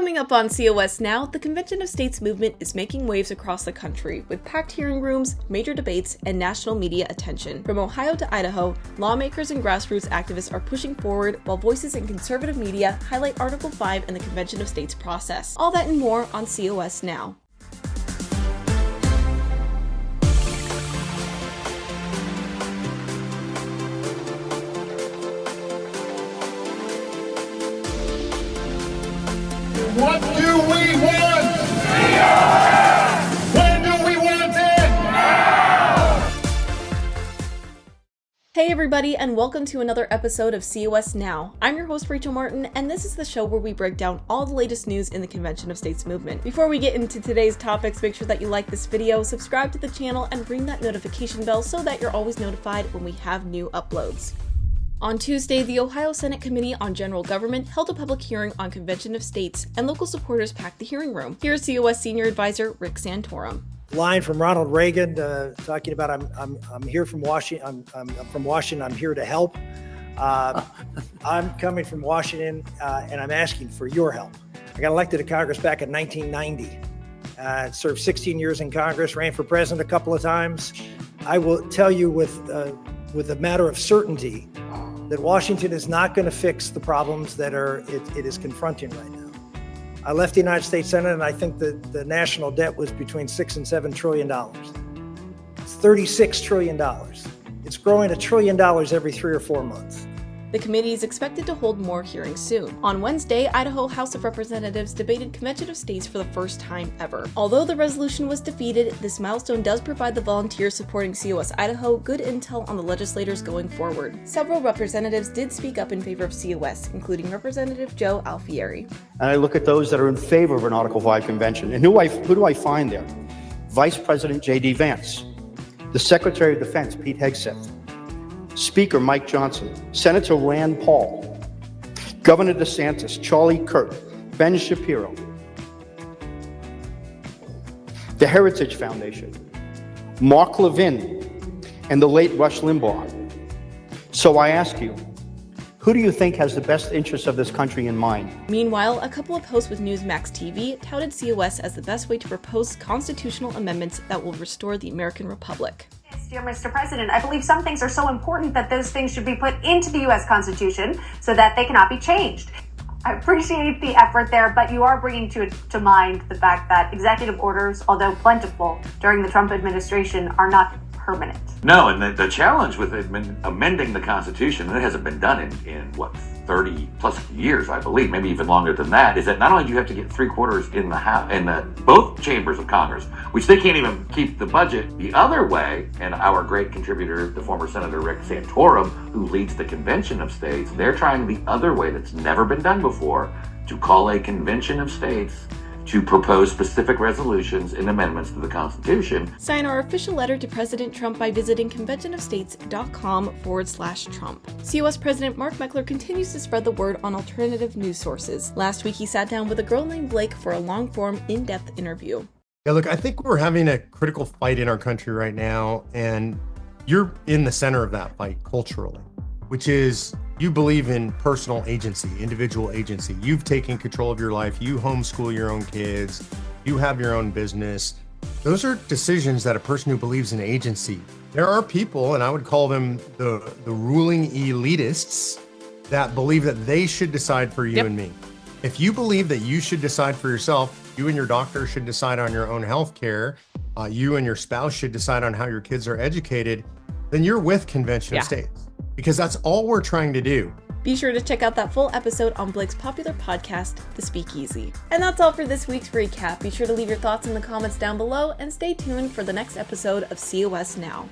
Coming up on COS Now, the Convention of States movement is making waves across the country, with packed hearing rooms, major debates, and national media attention. From Ohio to Idaho, lawmakers and grassroots activists are pushing forward, while voices in conservative media highlight Article 5 in the Convention of States process. All that and more on COS Now. What do we want? When do we want it? Now! Hey everybody, and welcome to another episode of COS Now. I'm your host Rachel Martin, and this is the show where we break down all the latest news in the Convention of States movement. Before we get into today's topics, make sure that you like this video, subscribe to the channel, and ring that notification bell so that you're always notified when we have new uploads. On Tuesday, the Ohio Senate Committee on General Government held a public hearing on Convention of States, and local supporters packed the hearing room. Here's COS Senior Advisor Rick Santorum. Line from Ronald Reagan talking about I'm here from Washington. I'm from Washington. I'm here to help. I'm coming from Washington, and I'm asking for your help. I got elected to Congress back in 1990. Served 16 years in Congress. Ran for president a couple of times. I will tell you with a matter of certainty that Washington is not going to fix the problems that it is confronting right now. I left the United States Senate, and I think that the national debt was between $6 and $7 trillion. It's $36 trillion. It's growing $1 trillion every 3 or 4 months. The committee is expected to hold more hearings soon. On Wednesday, Idaho House of Representatives debated Convention of States for the first time ever. Although the resolution was defeated, this milestone does provide the volunteers supporting COS Idaho good intel on the legislators going forward. Several representatives did speak up in favor of COS, including Representative Joe Alfieri. And I look at those that are in favor of an Article 5 convention. And who do I find there? Vice President J.D. Vance, the Secretary of Defense, Pete Hegseth, Speaker Mike Johnson, Senator Rand Paul, Governor DeSantis, Charlie Kirk, Ben Shapiro, the Heritage Foundation, Mark Levin, and the late Rush Limbaugh. So I ask you, who do you think has the best interests of this country in mind? Meanwhile, a couple of hosts with Newsmax TV touted COS as the best way to propose constitutional amendments that will restore the American Republic. Dear Mr. President, I believe some things are so important that those things should be put into the U.S. Constitution so that they cannot be changed. I appreciate the effort there, but you are bringing to mind the fact that executive orders, although plentiful during the Trump administration, are not permanent. No, and the challenge with amending the Constitution, and it hasn't been done in 30 plus years, I believe, maybe even longer than that, is that not only do you have to get 3/4 in the House, in both chambers of Congress, which they can't even keep the budget the other way, and our great contributor, the former Senator Rick Santorum, who leads the Convention of States, they're trying the other way that's never been done before, to call a Convention of States to propose specific resolutions and amendments to the Constitution. Sign our official letter to President Trump by visiting conventionofstates.com/Trump. COS President Mark Meckler continues to spread the word on alternative news sources. Last week, he sat down with a girl named Blake for a long-form, in-depth interview. Yeah, look, I think we're having a critical fight in our country right now, and you're in the center of that fight culturally, which is you believe in personal agency, individual agency. You've taken control of your life. You homeschool your own kids. You have your own business. Those are decisions that a person who believes in agency. There are people, and I would call them the ruling elitists, that believe that they should decide for you and me. If you believe that you should decide for yourself, you and your doctor should decide on your own health care, you and your spouse should decide on how your kids are educated, then you're with Convention of States. Because that's all we're trying to do. Be sure to check out that full episode on Blake's popular podcast, The Speakeasy. And that's all for this week's recap. Be sure to leave your thoughts in the comments down below and stay tuned for the next episode of COS Now.